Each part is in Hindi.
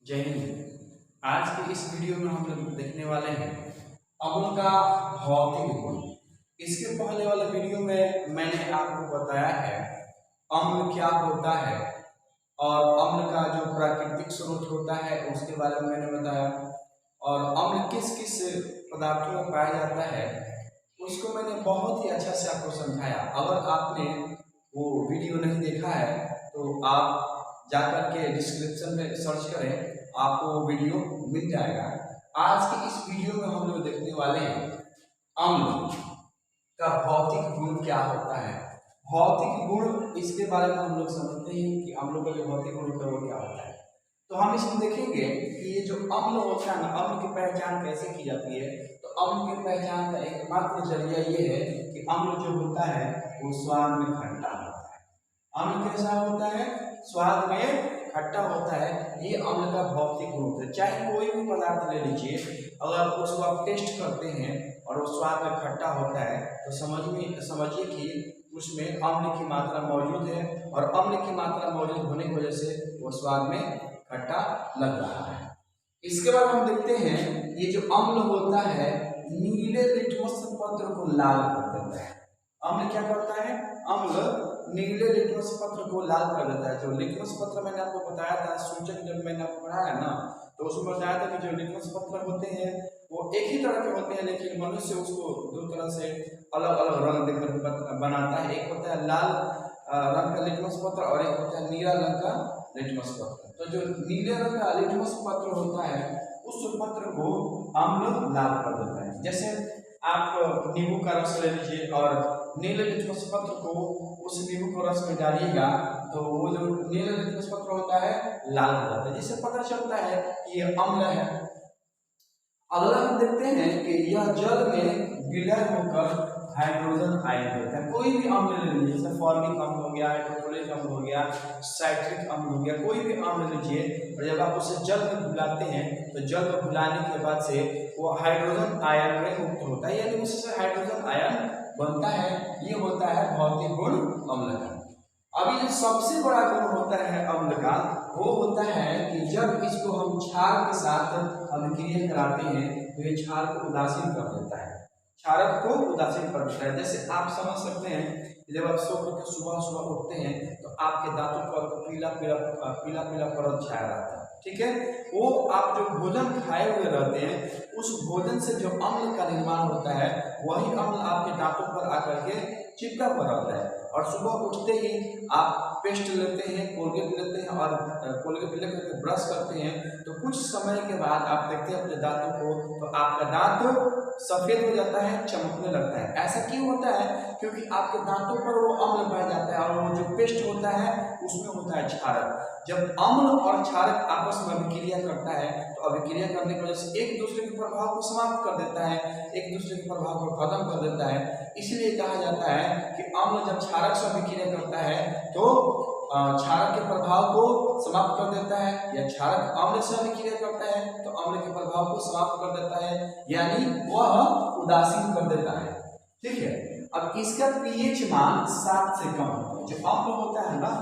जय हिंद। आज के इस वीडियो में हम लोग देखने वाले हैं अम्ल का भौतिक गुण। इसके पहले वाले वीडियो में मैंने आपको बताया है अम्ल क्या होता है और अम्ल का जो प्राकृतिक स्रोत होता है उसके बारे में मैंने बताया, और अम्ल किस किस पदार्थों में पाया जाता है उसको मैंने बहुत ही अच्छा से आपको समझाया। अगर आपने वो वीडियो नहीं देखा है तो आप जाकर के डिस्क्रिप्शन में सर्च करें, आपको वो वीडियो मिल जाएगा। आज के इस वीडियो में हम लोग देखने वाले हैं अम्ल का भौतिक गुण क्या होता है। भौतिक गुण इसके बारे में हम लोग समझते हैं कि अम्लों का जो भौतिक गुण होता है वो क्या होता है। तो हम इसमें देखेंगे कि ये जो अम्ल होता है ना, अम्ल की पहचान कैसे की जाती है। तो अम्ल की पहचान का एकमात्र जरिया ये है कि अम्ल जो होता है वो स्वाद में खट्टा होता है। अम्ल कैसा होता है? स्वाद में खट्टा होता है। ये अम्ल का भौतिक गुण होता है। चाहे कोई भी पदार्थ ले लीजिए, अगर उसको आप टेस्ट करते हैं और वो स्वाद में खट्टा होता है तो समझिए कि उसमें अम्ल की मात्रा मौजूद है, और अम्ल की मात्रा मौजूद होने की वजह से वो स्वाद में खट्टा लग रहा है। इसके बाद हम देखते हैं ये जो अम्ल होता है नीले लिटमस पत्र को लाल कर देता है। अम्ल क्या करता है? अम्ल नीले लिटमस पत्र को लाल कर देता है। जो लिटमस पत्र मैंने आपको बताया था, सूचक जब मैंने आपको पढ़ाया ना, तो उसमें बताया था कि जो लिटमस पत्र होते हैं वो एक ही तरह के होते हैं, लेकिन मनुष्य उसको दो तरह से अलग अलग रंग देकर बनाता है। एक होता है लाल रंग का लिटमस पत्र और एक होता है नीला रंग का लिटमस पत्र। तो जो नीले रंग का लिटमस पत्र होता है उस पत्र को अम्ल लाल कर देता है। जैसे आप नींबू का रस ले लीजिए और नीले लिटमस पत्र को उस नींबू के रस में डालिएगा तो वो जो नीले लिटमस पत्र होता है लाल हो जाता है, जिससे पता चलता है कि ये अम्ल है। अगला हम देखते हैं कि यह जल में विलय होकर हाइड्रोजन आयन देता है। कोई भी अम्ल ले लीजिए, जैसे फॉर्मिक अम्ल हो गया, हाइड्रोक्लोरिक अम्ल हो गया, साइट्रिक अम्ल हो गया, कोई भी अम्ल लीजिए और जब आप उसे जल में घुलाते हैं तो जल में घुलाने के बाद से वो हाइड्रोजन आयन में मुक्त होता है, यानी उससे हाइड्रोजन आयन बनता है। ये होता है भौतिक गुण अम्ल का। अभी जो सबसे बड़ा गुण होता है अम्ल का वो होता है कि जब इसको हम क्षार के साथ अभिक्रिया कराते हैं तो ये क्षार को उदासीन कर देता है, क्षारक को उदासीन कर देता है। जैसे आप समझ सकते हैं जब आप सो करके सुबह सुबह उठते हैं तो आपके दांतों पर पीला पीला पीला पीला परत छाया रहता है, ठीक है। वो आप जो भोजन खाए हुए रहते हैं उस भोजन से जो अम्ल का निर्माण होता है वही अम्ल आपके दांतों पर आकर के चिपका हुआ रहता है। और सुबह उठते ही आप पेस्ट लेते हैं, कोलगेट लेते हैं और कोलगेट लेकर के ब्रश करते हैं तो कुछ समय के बाद आप देखते हैं अपने दांतों को तो आपका दांत सफेद हो जाता है, चमकने लगता है। ऐसा क्यों होता है? क्योंकि आपके दांतों पर वो अम्ल बह जाता है और वो जो पेस्ट होता है उसमें होता है क्षारक। जब अम्ल और क्षारक आपस में अभिक्रिया करता है तो अभिक्रिया करने की वजह से एक दूसरे के प्रभाव को समाप्त कर देता है, एक दूसरे के प्रभाव को खत्म कर देता है। इसलिए कहा जाता है कि अम्ल जब क्षारक से अभिक्रिया करता है तो क्षारक के प्रभाव को समाप्त कर देता है, या क्षारक अम्ल से अभिक्रिया करता है तो अम्ल के प्रभाव को समाप्त कर देता है, यानी वह उदासीन कर देता है, ठीक है। अब इसका पीएच मान 7 से कम होता है। जो अम्ल होता है ना,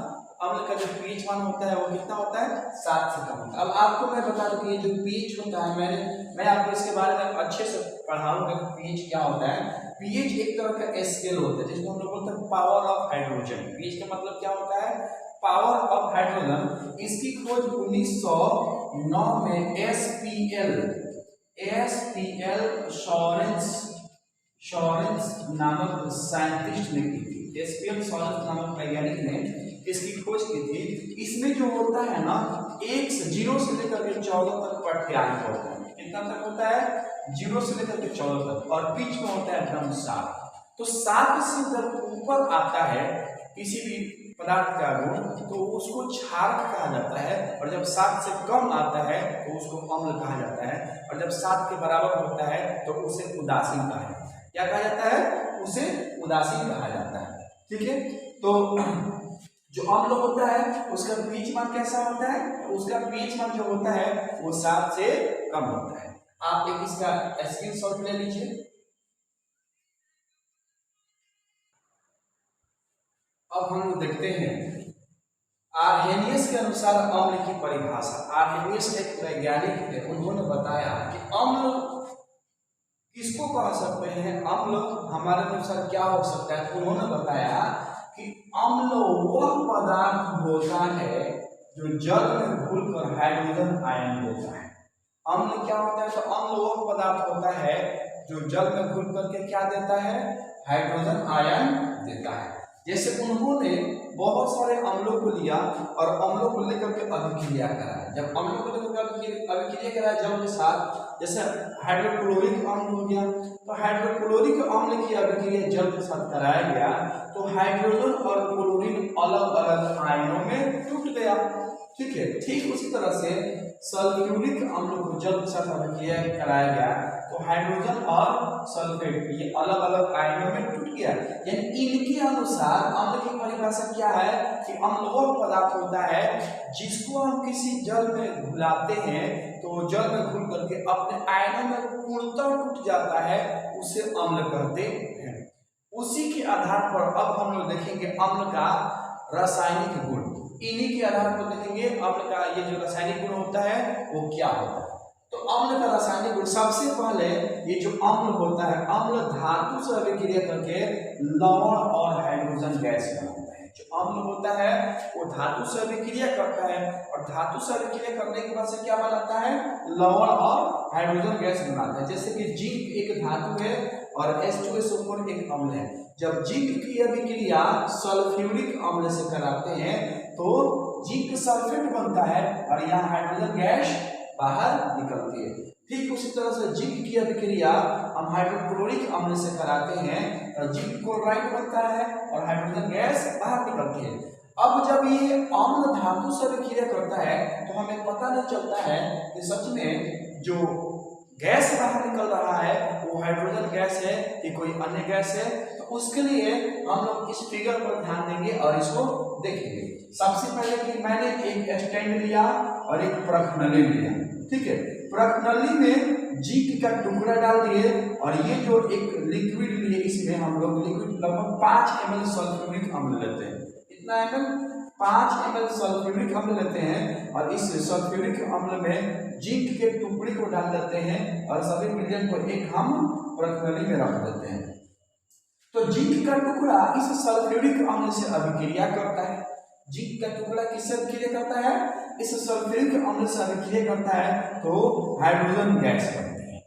अम्ल का जो पीएच मान होता है वो कितना होता है? 7 से कम होता है। अब आपको मैं बता दूं कि ये जो पीएच होता है, मैं आपको इसके बारे में अच्छे से पढ़ाऊंगा कि पीएच क्या होता है। पीएच एक तरह का स्केल होता है जिसको हम लोग बोलते हैं पावर ऑफ हाइड्रोजन। पीएच का मतलब क्या होता है? Power of hydrogen. इसकी खोज 1909 में एसपीएल शॉरेंस नामक साइंटिस्ट ने की थी। एसपीएल शॉरेंस नामक वैज्ञानिक ने इसकी खोज की थी। इसमें जो होता है ना, 0 से लेकर के 14 तक पाठ्यांक होता है। कितना तक होता है? 0 से लेकर के 14 तक, और बीच में होता है एकदम 7। तो 7 से जब ऊपर आता है किसी भी पदार्थ का गुण तो उसको क्षारक कहा जाता है, और जब 7 से कम आता है तो उसको अम्ल कहा जाता है, और जब 7 के बराबर होता है तो उसे उदासीन कहा जाता है। क्या कहा जाता है? उसे उदासीन कहा जाता है, ठीक है। तो जो अम्ल होता है उसका पीएच मान कैसा होता है? तो उसका पीएच मान जो होता है वो 7 से कम होता है। आप एक इसका स्क्रीनशॉट ले लीजिए। अब हम देखते हैं आर्हेनियस के अनुसार अम्ल की परिभाषा, आर्हेनियस एक वैज्ञानिक थे, उन्होंने बताया कि अम्ल किसको कह सकते हैं, अम्ल हमारे अनुसार क्या हो सकता है। तो उन्होंने बताया कि अम्ल वह पदार्थ होता है जो जल में घुलकर हाइड्रोजन आयन देता है। अम्ल क्या होता है, तो अम्ल वह पदार्थ होता है जो जल में घुल करके क्या देता है, हाइड्रोजन आयन देता है। जैसे उन्होंने बहुत सारे अम्लों को लिया और अम्लों को लेकर के अभिक्रिया कराया। जब अम्लों को लेकर अभिक्रिया कराया जल के साथ, जैसे हाइड्रोक्लोरिक अम्ल हो गया, तो हाइड्रोक्लोरिक अम्ल की अभिक्रिया जल के साथ कराया गया तो हाइड्रोजन और क्लोरीन अलग अलग आयनों में टूट गया। ठीक है, ठीक उसी तरह से सल्फ्यूरिक अम्ल को जल के साथ अभिक्रिया कराया गया तो हाइड्रोजन और सल्फेट ये अलग अलग आयनों में टूट गया। यानी इनके अनुसार अम्ल की परिभाषा क्या है कि अम्ल वह पदार्थ होता है जिसको हम किसी जल में घुलाते हैं तो जल में घुल करके अपने आयनों में पूर्णतः टूट जाता है, उसे अम्ल कहते हैं। उसी के आधार पर अब हम लोग देखेंगे अम्ल का रासायनिक गुण। इन्हीं के आधार पर देखेंगे अम्ल का ये जो रासायनिक गुण होता है वो क्या होता है। तो अम्ल का रासायनिक गुण, सबसे पहले ये जो अम्ल होता है, अम्ल धातु से अभिक्रिया करके लवण और हाइड्रोजन गैस बनाता है। जो अम्ल होता है वो धातु से अभिक्रिया करता है और धातु से अभिक्रिया करने के बाद से क्या बनाता है, लवण और हाइड्रोजन गैस बनाता है। जैसे कि जिंक एक धातु है और H2SO4 एक अम्ल है। जब जिंक की अभिक्रिया सल्फ्यूरिक अम्ल से कराते हैं तो जिंक सल्फेट बनता है और यहाँ हाइड्रोजन गैस बाहर निकलती है। ठीक उसी तरह से जिंक की अभिक्रिया हम हाइड्रोक्लोरिक अम्ल से कराते हैं तो जिंक क्लोराइड बनता है और हाइड्रोजन गैस बाहर निकलती है। अब जब ये अम्ल धातु से अभिक्रिया करता है तो हमें पता नहीं चलता है कि सच में जो गैस बाहर निकल रहा है वो हाइड्रोजन गैस है कि कोई अन्य गैस है। तो उसके लिए हम लोग इस फिगर पर ध्यान देंगे और इसको देखेंगे। सबसे पहले कि मैंने एक स्टैंड लिया और एक प्रखनली लिया। ठीक है, प्रखनली में जिंक का टुकड़ा डाल दिए और ये जो एक लिक्विड लिए इसमें हम लोग लिक्विड लगभग 5 ml सल्फ्यूरिक अम्ल लेते हैं। कितना ml? 5 ml सल्फ्यूरिक अम्ल लेते हैं और इस सल्फ्यूरिक अम्ल में जिंक के टुकड़े को डाल देते हैं और सभी मिश्रण को एक हम प्रखनली में रख देते हैं। तो जिंक का टुकड़ा इस सल्फ्यूरिक अम्ल से अभिक्रिया करता है। जिंक का टुकड़ा किससे अभिक्रिया करता है? इस सल्फ्यूरिक अम्ल से अभिक्रिया करता है तो हाइड्रोजन गैस बनती है।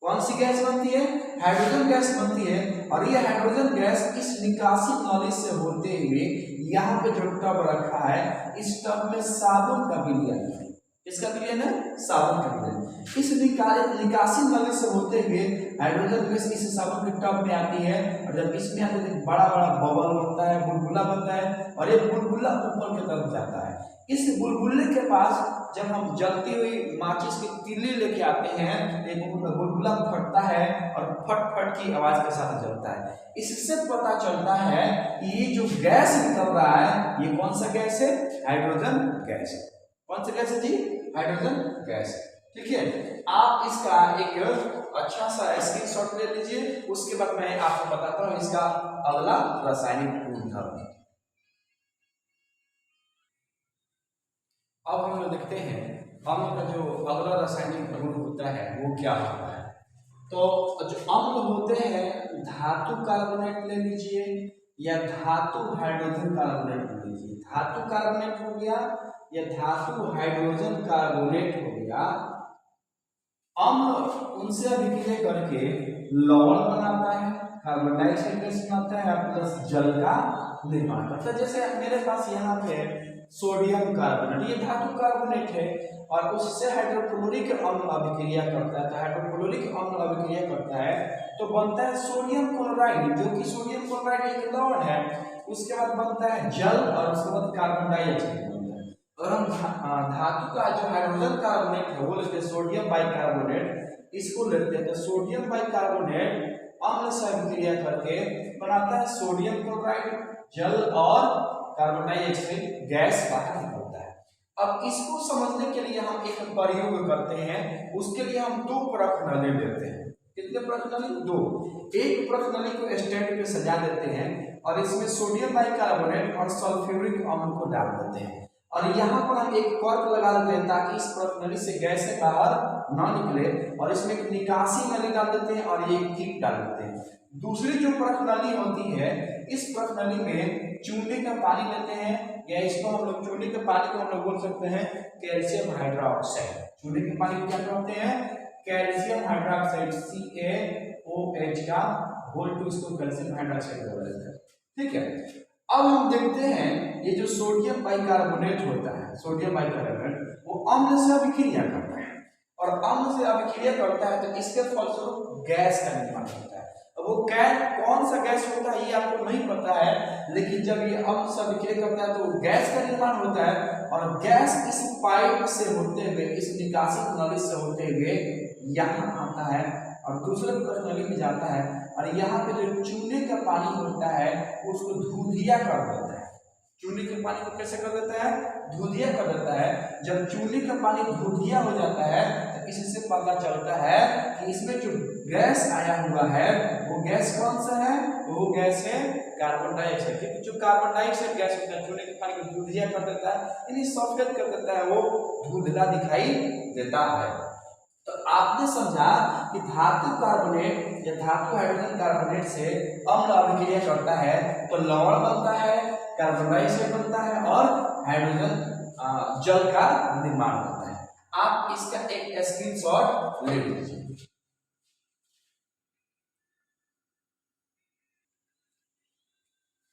कौन सी गैस बनती है? हाइड्रोजन गैस बनती है। और ये हाइड्रोजन गैस इस निकासी नली से होते हुए यहाँ पे जो टब रखा है इस टब में साबुन का विलयन है। इसका विलयन है साबुन का विलयन। इस निकासी नली से होते हुए हाइड्रोजन गैस इस साबुन के टब में आती है और जब इसमें आते है बड़ा बड़ा बबल बनता है, बुलबुला बनता है और ये बुलबुला ऊपर की तरफ जाता है। इस बुलबुले के पास जब हम जलती हुई माचिस की तीली लेके आते हैं एक बुलबुला फटता है और फट फट की आवाज के साथ जलता है। इससे पता चलता है कि ये जो गैस निकल रहा है ये कौन सा गैस है? हाइड्रोजन गैस है। कौन सा गैस है जी? Hydrogen gas. ठीक है, आप इसका एक अच्छा सा स्क्रीनशॉट ले लीजिए, उसके बाद मैं आपको बताता हूँ इसका अगला रासायनिक गुणधर्म। अब हम लोग देखते हैं अम्ल का जो अगला रासायनिक गुण होता है वो क्या होता है। तो जो अम्ल होते हैं धातु कार्बोनेट ले लीजिए या धातु हाइड्रोजन कार्बोनेट ले लीजिए। धातु कार्बोनेट हो गया या धातु हाइड्रोजन कार्बोनेट हो गया। अम्ल उनसे अभिक्रिया करके लवण बनाता है, कार्बन डाइऑक्साइड गैस बनाता है प्लस जल का निर्माण करता है। जैसे मेरे पास यहाँ पे सोडियम कार्बोनेट, ये धातु कार्बोनेट है और उससे हाइड्रोक्लोरिक अम्ल अभिक्रिया करता है। तो हाइड्रोक्लोरिक अम्ल अभिक्रिया करता है तो बनता है सोडियम क्लोराइड, जो कि सोडियम क्लोराइड एक लवण है। उसके बाद बनता है जल और उसके बाद कार्बन डाइऑक्साइड बनता है। और हम धातु का जो हाइड्रोजन कार्बोनेट है वो लेते हैं सोडियम बाइकार्बोनेट, इसको लेते हैं। तो सोडियम बाइकार्बोनेट अम्ल से अभिक्रिया करके बनाता है सोडियम क्लोराइड, जल और कार्बन डाइऑक्साइड गैस बाहर निकलता है। अब इसको समझने के लिए हम एक प्रयोग करते हैं। उसके लिए हम 2 प्रखनली लेते हैं। कितने प्रखनली? 2। एक प्रखनली को स्टैंड पे सजा देते हैं और इसमें सोडियम बाइकार्बोनेट और सल्फ्यूरिक अम्ल को डाल देते हैं। और यहाँ पर हम एक कर्क लगा देते हैं ताकि इस प्रश्नली से गैसें बाहर ना निकले, और इसमें एक निकासी नली डाल देते हैं और ये कीट डाल देते हैं। दूसरी जो प्रश्नली होती है, इस प्रश्नली में चूने का पानी लेते हैं, या इसको हम लोग चूने के पानी को हम लोग बोल सकते हैं कैल्शियम हाइड्रोक्साइड। चूने के पानी को क्या कहते हैं? कैल्शियम हाइड्रोक्साइड, CaOH का होल टू इसको कैल्शियम हाइड्रोक्साइड बोला जाता है। ठीक है, अब हम देखते हैं ये जो सोडियम बाइकार्बोनेट होता है, सोडियम बाइकार्बोनेट वो अम्ल से अभिक्रिया करता है, और अम्ल से अभिक्रिया करता है तो इसके फलस्वरूप गैस का निर्माण होता है। अब वो गैस कौन सा गैस होता है ये आपको नहीं पता है, लेकिन जब ये अम्ल से अभिक्रिया करता है तो गैस का निर्माण होता है, और गैस इस पाइप से होते हुए, इस निकासी नली से होते हुए यहाँ आता है और दूसरे प्रश्नली में जाता है, और यहाँ पे जो चूने का पानी होता है उसको दूधिया कर देता है। चूने के पानी को कैसे कर देता है? दूधिया कर देता है। जब चूने का पानी दूधिया हो जाता है तो इससे पता चलता है कि इसमें जो गैस आया हुआ है वो गैस कौन सा है? वो गैस है कार्बन डाइऑक्साइड। क्योंकि जो कार्बन डाइऑक्साइड गैस होता है चूने के पानी को दूधिया कर देता है, यानी सफेद कर देता है, वो धुंधला दिखाई देता है। तो आपने समझा कि धातु कार्बोनेट या धातु हाइड्रोजन कार्बोनेट से अम्ल अभिक्रिया करता है तो लवण बनता है, कार्बन डाइऑक्साइड बनता है और हाइड्रोजन जल का निर्माण होता है। आप इसका एक स्क्रीनशॉट ले लीजिए।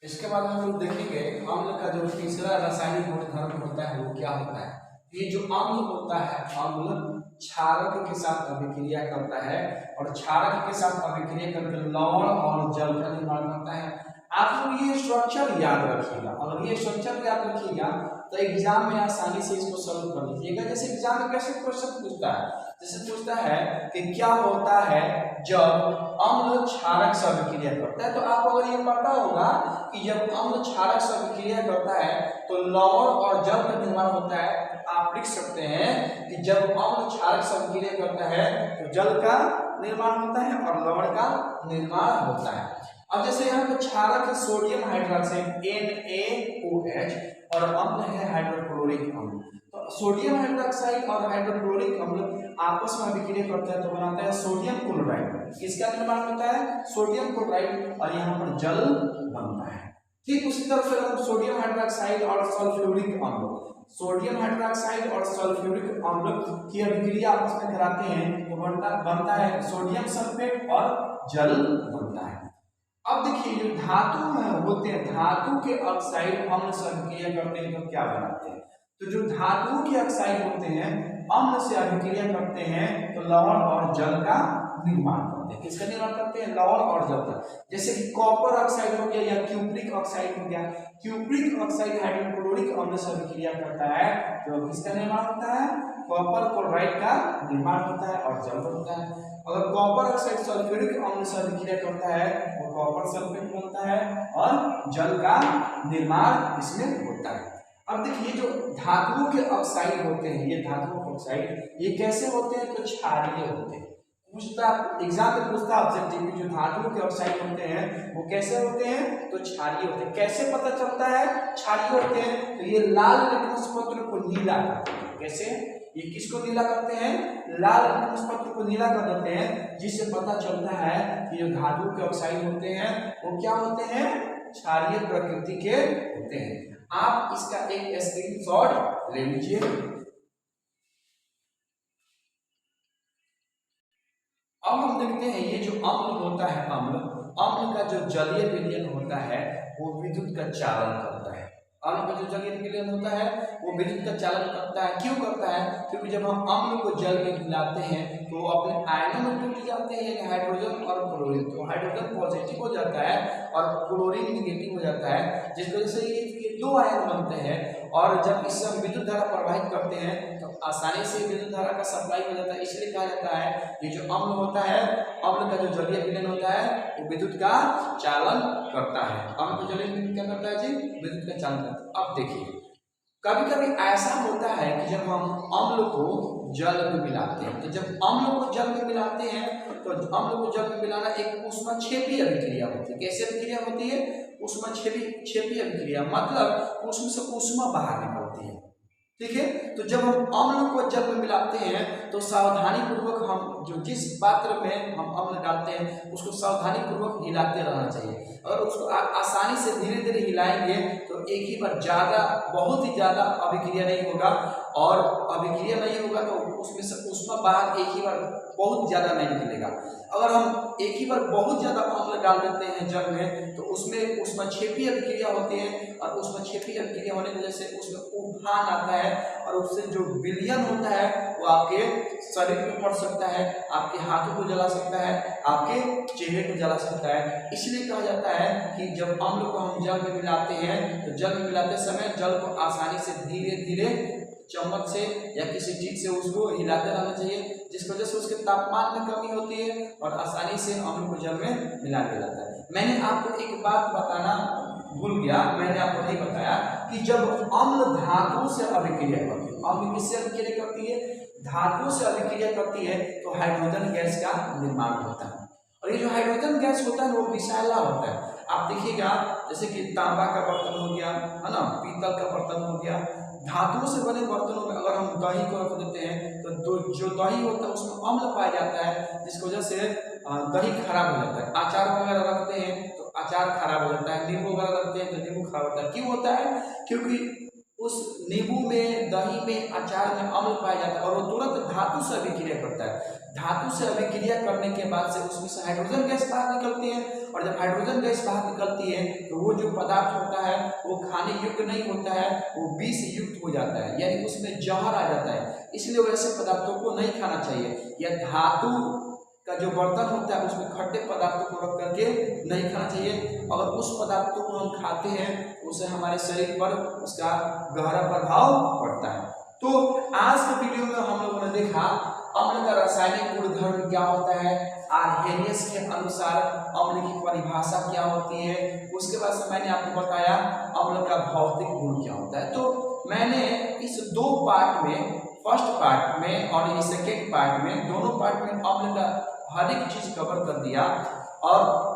इसके बाद हम लोग देखेंगे अम्ल का जो तीसरा रासायनिक गुणधर्म होता है वो क्या होता है। ये जो अम्ल होता है, अम्ल क्षारक के साथ अभिक्रिया करता है, और क्षारक के साथ अभिक्रिया करके लवण और जल का निर्माण करता है। आप लोग ये स्ट्रक्चर याद रखिएगा, अगर ये स्ट्रक्चर याद रखिएगा तो एग्जाम में आसानी से इसको सॉल्व कर लीजिएगा। जैसे एग्जाम में कैसे क्वेश्चन पूछता है, जैसे पूछता है कि क्या होता है जब अम्ल क्षारक से अभिक्रिया करता है, तो आपको अगर ये पता होगा कि जब अम्ल क्षारक से अभिक्रिया करता है तो लवण और जल का निर्माण होता है, आप लिख सकते हैं कि जब अम्ल क्षारक से अभिक्रिया करता है तो जल का निर्माण होता है और लवण का निर्माण होता है। अब जैसे यहाँ पे क्षारक है सोडियम हाइड्रोक्साइड NaOH, और अम्ल है हाइड्रोक्लोरिक अम्ल। तो सोडियम हाइड्रोक्साइड और हाइड्रोक्लोरिक अम्ल आपस में अभिक्रिया करते हैं तो बनाता है सोडियम क्लोराइड। इसका निर्माण होता है सोडियम क्लोराइड, और यहाँ पर जल बनता है। ठीक उसी तरह से हम सोडियम हाइड्रोक्साइड और सल्फ्यूरिक अम्ल, सोडियम हाइड्रोक्साइड और सल्फ्यूरिक अम्ल की अभिक्रिया आपस में कराते हैं तो बनता है सोडियम सल्फेट और जल बनता है। अब देखिए जो धातु में होते हैं, धातु के ऑक्साइड अम्ल से अभिक्रिया करते हैं तो क्या बनाते हैं? तो जो धातु के ऑक्साइड होते हैं अम्ल से अभिक्रिया करते हैं तो लवण और जल का निर्माण करते हैं। किसका निर्माण करते हैं? लवण और जल का। जैसे कि कॉपर ऑक्साइड हो गया या क्यूप्रिक ऑक्साइड हो गया। क्यूप्रिक ऑक्साइड हाइड्रोक्लोरिक अम्ल से अभिक्रिया करता है तो किसका निर्माण होता है? कॉपर क्लोराइड का निर्माण होता है और जल बनता है। अगर कॉपर ऑक्साइड सल्फ्यूरिक अम्ल से अभिक्रिया करता है तो कॉपर सल्फेट बनता है और जल का निर्माण इसमें होता है। अब देखिए जो धातुओं के ऑक्साइड होते हैं, ये धातुओं के ऑक्साइड ये कैसे होते हैं? तो क्षारीय होते हैं। पूछता एग्जाम में पूछता ऑब्जेक्टिव जो धातुओं के ऑक्साइड होते हैं वो कैसे होते हैं? तो क्षारीय होते हैं। कैसे पता चलता है क्षारीय होते हैं? तो ये लाल लिटमस पत्र को नीला करते हैं। कैसे? ये किसको नीला करते हैं? लाल लिटमस पत्र को नीला कर देते हैं, जिससे पता चलता है कि जो धातु के ऑक्साइड होते हैं वो क्या होते हैं? क्षारीय प्रकृति के होते हैं। आप इसका एक स्क्रीनशॉट ले लीजिए। अब हम देखते हैं ये जो अम्ल होता है, अम्ल का जो जलीय विलयन होता है वो विद्युत का चालन करता है। अम्ल का जो जलीय विलयन होता है वो विद्युत का चालन करता है। क्यों करता है? क्योंकि जब हम अम्ल को जल में मिलाते हैं तो वो अपने आयनों में टूट जाते हैं, यानी हाइड्रोजन और क्लोरीन। तो हाइड्रोजन पॉजिटिव हो जाता है और क्लोरीन निगेटिव हो जाता है, जिस वजह से ये दो आयन बनते हैं, और जब इससे हम विद्युत धारा प्रवाहित करते हैं तो आसानी से विद्युत धारा का सप्लाई हो जाता है। इसलिए कहा जाता है ये जो अम्ल होता है, अम्ल का जो जलीय विलयन होता है वो विद्युत का चालन करता है। अम्ल का जलीय विलयन क्या करता है जी? विद्युत का चालन करता है। अब देखिए कभी कभी ऐसा होता है कि जब हम अम्ल को जल में मिलाते हैं, तो जब अम्ल को जल में मिलाते हैं तो अम्ल को जल में मिलाना एक ऊष्माक्षेपी अभिक्रिया होती है। कैसे अभिक्रिया होती है? ऊष्माक्षेपी अभिक्रिया, मतलब उसमें से ऊष्मा बाहर निकलती है। ठीक है। तो जब हम अम्ल को जल में मिलाते हैं तो सावधानी पूर्वक हम जो जिस पात्र में हम अम्ल डालते हैं उसको सावधानी पूर्वक हिलाते रहना चाहिए। अगर उसको आसानी से धीरे धीरे हिलाएंगे तो एक ही बार बहुत ही ज़्यादा अभिक्रिया नहीं होगा, और अभिक्रिया नहीं होगा तो उसमें से ऊष्मा बाहर एक ही बार बहुत ज़्यादा नहीं निकलेगा। अगर हम एक ही बार बहुत ज़्यादा अम्ल डाल देते हैं जल में तो उसमें ऊष्माक्षेपी अभिक्रिया होती है, और ऊष्माक्षेपी अभिक्रिया होने की वजह से उसमें उफान आता है, और उससे जो विलयन होता है वो आपके शरीर में पड़ सकता है, आपके हाथों को जला सकता है, आपके चेहरे को जला सकता है। इसलिए कहा जाता है कि जब अम्ल को हम जल में मिलाते हैं तो जल में मिलाते समय जल को आसानी से धीरे धीरे चम्मच से या किसी चीज से उसको हिलाते रहना चाहिए, जिसकी वजह से उसके तापमान में कमी होती है और आसानी से अम्ल को जल में मिला दिया जाता है। मैंने आपको एक बात बताना भूल गया, मैंने आपको नहीं बताया कि जब अम्ल धातु से अभिक्रिया करती है, अम्ल किससे अभिक्रिया करती है? धातु से अभिक्रिया करती है तो हाइड्रोजन गैस का निर्माण होता है, और ये जो हाइड्रोजन गैस होता है वो विषैला होता है। आप देखिएगा जैसे कि तांबा का बर्तन हो गया, है ना, पीतल का बर्तन हो गया, धातुओं से बने बर्तनों में अगर हम दही को रख देते हैं तो जो दही होता है उसमें अम्ल पाया जाता है, जिसकी वजह से दही खराब हो जाता है। अचार वगैरह रखते हैं तो अचार खराब हो जाता है, नींबू वगैरह रखते हैं तो नींबू खराब होता है। क्यों होता है? क्योंकि उस नींबू में, दही में, अचार में अम्ल पाया जाता है और वो तुरंत धातु से अभिक्रिया करता है। धातु से अभिक्रिया करने के बाद से उसमें से हाइड्रोजन गैस बाहर निकलती है, और जब हाइड्रोजन गैस बाहर निकलती है तो वो जो पदार्थ होता है वो खाने योग्य नहीं होता है, वो विष युक्त हो जाता है, यानी उसमें जहर आ जाता है। इसलिए वैसे पदार्थों को नहीं खाना चाहिए, या धातु का जो बर्तन होता है उसमें खट्टे पदार्थों को रख करके नहीं खाना चाहिए। अगर उस पदार्थों को हम खाते हैं तो उससे हमारे शरीर पर उसका गहरा प्रभाव पड़ता है। तो आज के वीडियो में हम लोगों ने देखा अम्ल का रासायनिक गुणधर्म क्या होता है, आर्हेनियस के अनुसार अम्ल की परिभाषा क्या होती है, उसके बाद से मैंने आपको बताया अम्ल का भौतिक गुण क्या होता है। तो मैंने इस दो पार्ट में, फर्स्ट पार्ट में और ये सेकेंड पार्ट में, दोनों पार्ट में अम्ल का हर एक चीज कवर कर दिया, और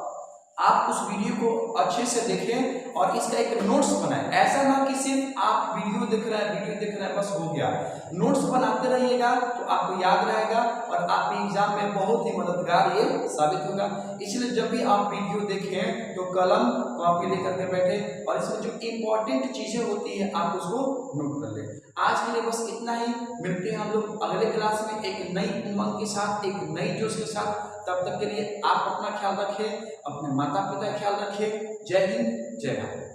आप उस वीडियो को अच्छे से देखें और इसका एक नोट्स बनाएं। ऐसा ना कि सिर्फ आप वीडियो देख रहे हैं बस हो गया। नोट्स बनाते रहिएगा तो आपको याद रहेगा और आपके एग्जाम में बहुत ही मददगार ये साबित होगा। इसलिए जब भी आप वीडियो देखें तो कलम कॉपी लेकर के बैठे और इसमें जो इम्पोर्टेंट चीजें होती है आप उसको नोट कर लें। आज के लिए बस इतना ही, मिलते हैं हम लोग अगले क्लास में एक नई उमंग के साथ, एक नई जोश के साथ। तब तक के लिए आप अपना ख्याल रखें, अपने माता पिता का ख्याल रखें। जय हिंद, जय भारत।